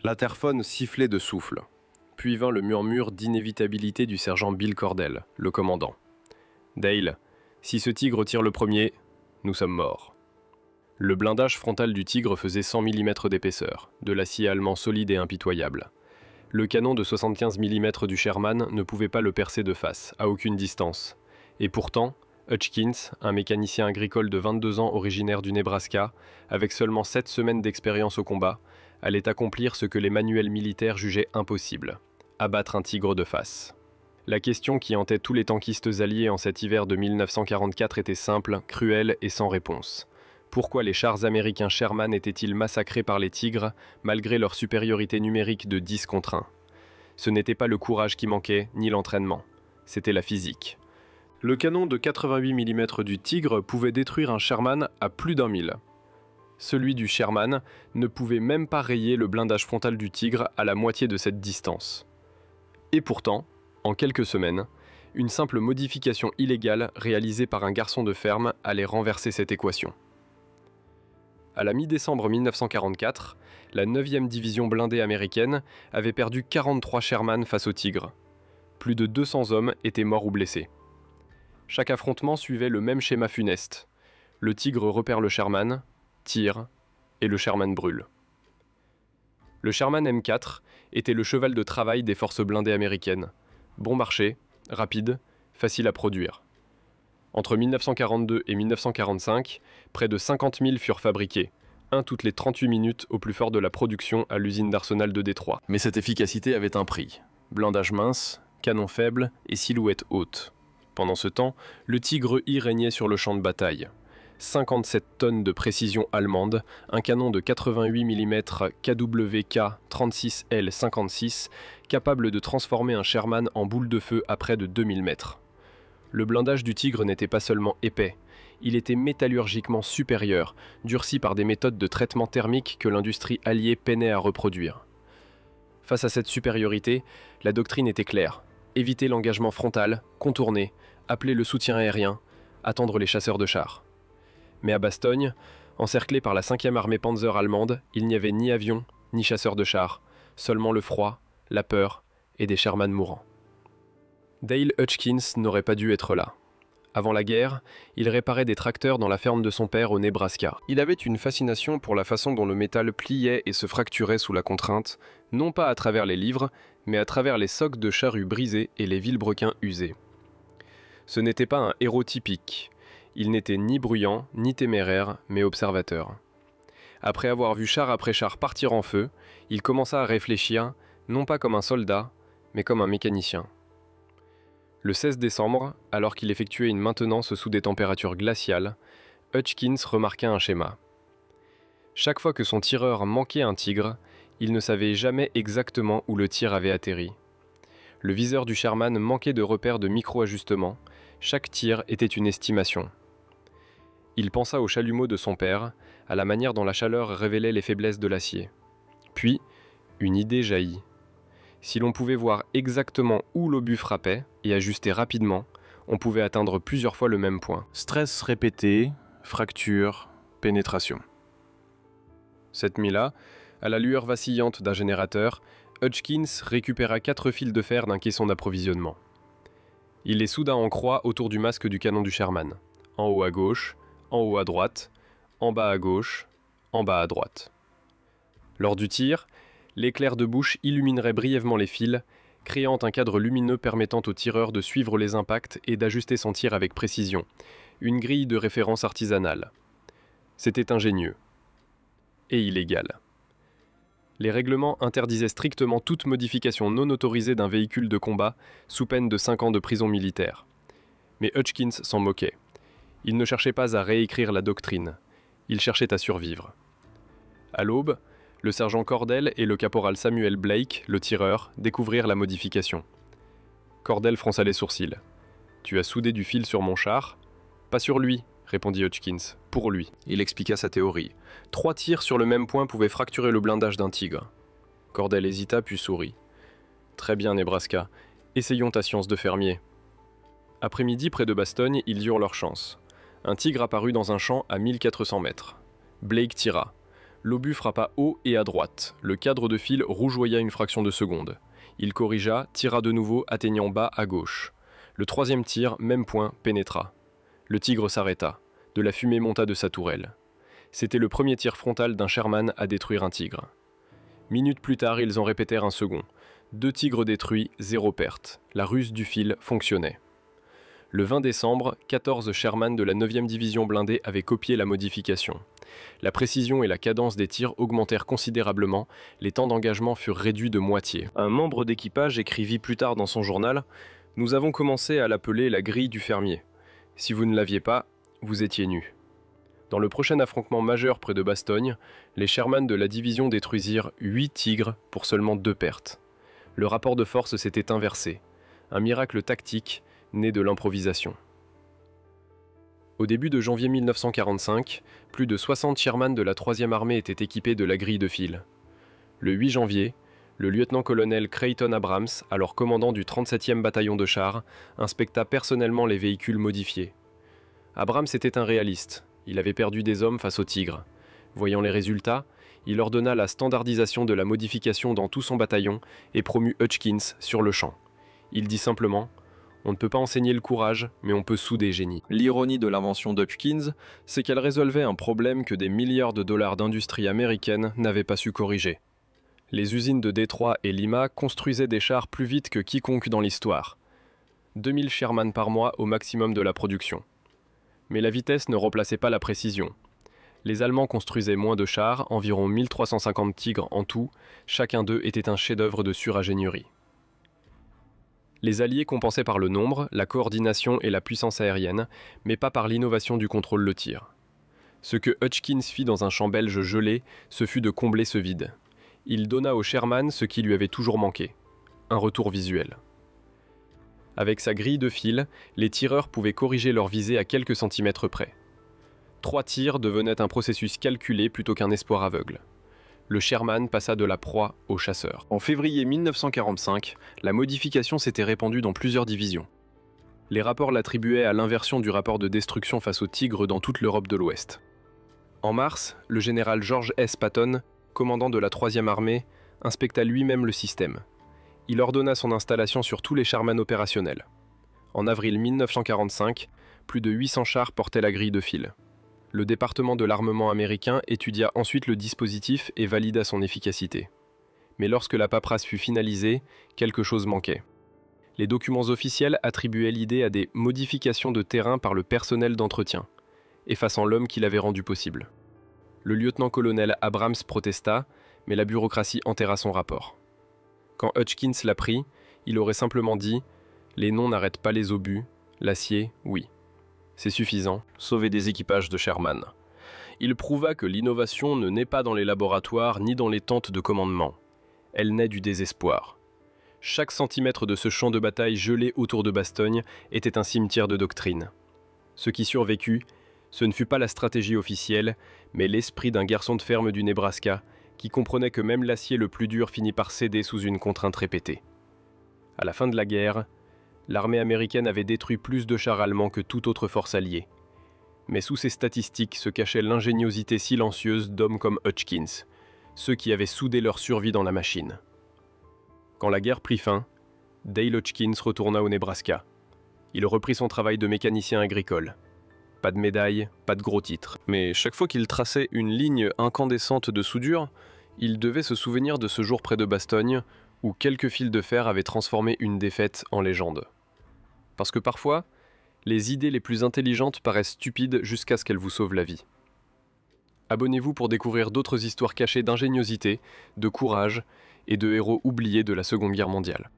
L'interphone sifflait de souffle. Puis vint le murmure d'inévitabilité du sergent Bill Cordell, le commandant. « Dale, si ce tigre tire le premier, nous sommes morts. » Le blindage frontal du tigre faisait 100 mm d'épaisseur, de l'acier allemand solide et impitoyable. Le canon de 75 mm du Sherman ne pouvait pas le percer de face, à aucune distance. Et pourtant, Hutchkins, un mécanicien agricole de 22 ans originaire du Nebraska, avec seulement 7 semaines d'expérience au combat, allait accomplir ce que les manuels militaires jugeaient impossible, abattre un tigre de face. La question qui hantait tous les tankistes alliés en cet hiver de 1944 était simple, cruelle et sans réponse. Pourquoi les chars américains Sherman étaient-ils massacrés par les tigres, malgré leur supériorité numérique de 10 contre 1 ? Ce n'était pas le courage qui manquait, ni l'entraînement. C'était la physique. Le canon de 88 mm du Tigre pouvait détruire un Sherman à plus d'1 000. Celui du Sherman ne pouvait même pas rayer le blindage frontal du Tigre à la moitié de cette distance. Et pourtant, en quelques semaines, une simple modification illégale réalisée par un garçon de ferme allait renverser cette équation. À la mi-décembre 1944, la 9e division blindée américaine avait perdu 43 Sherman face au Tigre. Plus de 200 hommes étaient morts ou blessés. Chaque affrontement suivait le même schéma funeste. Le Tigre repère le Sherman, tire, et le Sherman brûle. Le Sherman M4 était le cheval de travail des forces blindées américaines. Bon marché, rapide, facile à produire. Entre 1942 et 1945, près de 50 000 furent fabriqués, un toutes les 38 minutes au plus fort de la production à l'usine d'Arsenal de Détroit. Mais cette efficacité avait un prix. Blindage mince, canon faible et silhouette haute. Pendant ce temps, le Tigre y régnait sur le champ de bataille. 57 tonnes de précision allemande, un canon de 88 mm KWK 36L56, capable de transformer un Sherman en boule de feu à près de 2000 mètres. Le blindage du Tigre n'était pas seulement épais, il était métallurgiquement supérieur, durci par des méthodes de traitement thermique que l'industrie alliée peinait à reproduire. Face à cette supériorité, la doctrine était claire. Éviter l'engagement frontal, contourner, appeler le soutien aérien, attendre les chasseurs de chars. Mais à Bastogne, encerclé par la 5e armée Panzer allemande, il n'y avait ni avion, ni chasseurs de chars, seulement le froid, la peur et des Sherman mourants. Dale Hutchkins n'aurait pas dû être là. Avant la guerre, il réparait des tracteurs dans la ferme de son père au Nebraska. Il avait une fascination pour la façon dont le métal pliait et se fracturait sous la contrainte, non pas à travers les livres, mais à travers les socs de charrues brisés et les vilebrequins usés. Ce n'était pas un héros typique. Il n'était ni bruyant, ni téméraire, mais observateur. Après avoir vu char après char partir en feu, il commença à réfléchir, non pas comme un soldat, mais comme un mécanicien. Le 16 décembre, alors qu'il effectuait une maintenance sous des températures glaciales, Hutchkins remarqua un schéma. Chaque fois que son tireur manquait un tigre, il ne savait jamais exactement où le tir avait atterri. Le viseur du Sherman manquait de repères de micro-ajustement, chaque tir était une estimation. Il pensa au chalumeau de son père, à la manière dont la chaleur révélait les faiblesses de l'acier. Puis, une idée jaillit. Si l'on pouvait voir exactement où l'obus frappait et ajuster rapidement, on pouvait atteindre plusieurs fois le même point. Stress répété, fracture, pénétration. Cette nuit-là, à la lueur vacillante d'un générateur, Hutchkins récupéra 4 fils de fer d'un caisson d'approvisionnement. Il les souda en croix autour du masque du canon du Sherman, en haut à gauche, en haut à droite, en bas à gauche, en bas à droite. Lors du tir, l'éclair de bouche illuminerait brièvement les fils, créant un cadre lumineux permettant au tireur de suivre les impacts et d'ajuster son tir avec précision, une grille de référence artisanale. C'était ingénieux. Et illégal. Les règlements interdisaient strictement toute modification non autorisée d'un véhicule de combat sous peine de 5 ans de prison militaire. Mais Hutchkins s'en moquait. Il ne cherchait pas à réécrire la doctrine, il cherchait à survivre. À l'aube, le sergent Cordell et le caporal Samuel Blake, le tireur, découvrirent la modification. Cordell fronça les sourcils. « Tu as soudé du fil sur mon char ?»« Pas sur lui, » répondit Hutchkins. « Pour lui. » Il expliqua sa théorie. 3 tirs sur le même point pouvaient fracturer le blindage d'un tigre. Cordell hésita puis sourit. « Très bien, Nebraska. Essayons ta science de fermier. » Après-midi, près de Bastogne, ils eurent leur chance. Un tigre apparut dans un champ à 1400 mètres. Blake tira. L'obus frappa haut et à droite. Le cadre de fil rougeoya une fraction de seconde. Il corrigea, tira de nouveau, atteignant bas à gauche. Le troisième tir, même point, pénétra. Le tigre s'arrêta. De la fumée monta de sa tourelle. C'était le premier tir frontal d'un Sherman à détruire un tigre. Minutes plus tard, ils en répétèrent un second. 2 tigres détruits, 0 perte. La ruse du fil fonctionnait. Le 20 décembre, 14 Sherman de la 9e division blindée avaient copié la modification. La précision et la cadence des tirs augmentèrent considérablement, les temps d'engagement furent réduits de moitié. Un membre d'équipage écrivit plus tard dans son journal « Nous avons commencé à l'appeler la grille du fermier. Si vous ne l'aviez pas, vous étiez nu. » Dans le prochain affrontement majeur près de Bastogne, les Sherman de la division détruisirent 8 tigres pour seulement 2 pertes. Le rapport de force s'était inversé. Un miracle tactique né de l'improvisation. Au début de janvier 1945, plus de 60 Sherman de la 3e armée étaient équipés de la grille de fil. Le 8 janvier, le lieutenant-colonel Creighton Abrams, alors commandant du 37e bataillon de chars, inspecta personnellement les véhicules modifiés. Abrams était un réaliste. Il avait perdu des hommes face aux tigres. Voyant les résultats, il ordonna la standardisation de la modification dans tout son bataillon et promut Hutchins sur le champ. Il dit simplement « On ne peut pas enseigner le courage, mais on peut souder génie ». L'ironie de l'invention d'Hutchins, c'est qu'elle résolvait un problème que des milliards de dollars d'industrie américaine n'avaient pas su corriger. Les usines de Détroit et Lima construisaient des chars plus vite que quiconque dans l'histoire. 2000 Sherman par mois au maximum de la production. Mais la vitesse ne remplaçait pas la précision. Les Allemands construisaient moins de chars, environ 1350 Tigres en tout, chacun d'eux était un chef-d'œuvre de suringénierie. Les Alliés compensaient par le nombre, la coordination et la puissance aérienne, mais pas par l'innovation du contrôle de tir. Ce que Hutchins fit dans un champ belge gelé, ce fut de combler ce vide. Il donna au Sherman ce qui lui avait toujours manqué, un retour visuel. Avec sa grille de fil, les tireurs pouvaient corriger leur visée à quelques centimètres près. 3 tirs devenaient un processus calculé plutôt qu'un espoir aveugle. Le Sherman passa de la proie au chasseur. En février 1945, la modification s'était répandue dans plusieurs divisions. Les rapports l'attribuaient à l'inversion du rapport de destruction face aux tigres dans toute l'Europe de l'Ouest. En mars, le général George S. Patton, commandant de la 3e armée, inspecta lui-même le système. Il ordonna son installation sur tous les Sherman opérationnels. En avril 1945, plus de 800 chars portaient la grille de fil. Le département de l'armement américain étudia ensuite le dispositif et valida son efficacité. Mais lorsque la paperasse fut finalisée, quelque chose manquait. Les documents officiels attribuaient l'idée à des modifications de terrain par le personnel d'entretien, effaçant l'homme qui l'avait rendu possible. Le lieutenant-colonel Abrams protesta, mais la bureaucratie enterra son rapport. Quand Hutchins l'apprit, il aurait simplement dit « Les noms n'arrêtent pas les obus, l'acier, oui ». C'est suffisant, sauver des équipages de Sherman. Il prouva que l'innovation ne naît pas dans les laboratoires ni dans les tentes de commandement. Elle naît du désespoir. Chaque centimètre de ce champ de bataille gelé autour de Bastogne était un cimetière de doctrine. Ce qui survécut, ce ne fut pas la stratégie officielle, mais l'esprit d'un garçon de ferme du Nebraska qui comprenait que même l'acier le plus dur finit par céder sous une contrainte répétée. À la fin de la guerre, l'armée américaine avait détruit plus de chars allemands que toute autre force alliée. Mais sous ces statistiques se cachait l'ingéniosité silencieuse d'hommes comme Hutchins, ceux qui avaient soudé leur survie dans la machine. Quand la guerre prit fin, Dale Hutchins retourna au Nebraska. Il reprit son travail de mécanicien agricole. Pas de médaille, pas de gros titres. Mais chaque fois qu'il traçait une ligne incandescente de soudure, il devait se souvenir de ce jour près de Bastogne, où quelques fils de fer avaient transformé une défaite en légende. Parce que parfois, les idées les plus intelligentes paraissent stupides jusqu'à ce qu'elles vous sauvent la vie. Abonnez-vous pour découvrir d'autres histoires cachées d'ingéniosité, de courage et de héros oubliés de la Seconde Guerre mondiale.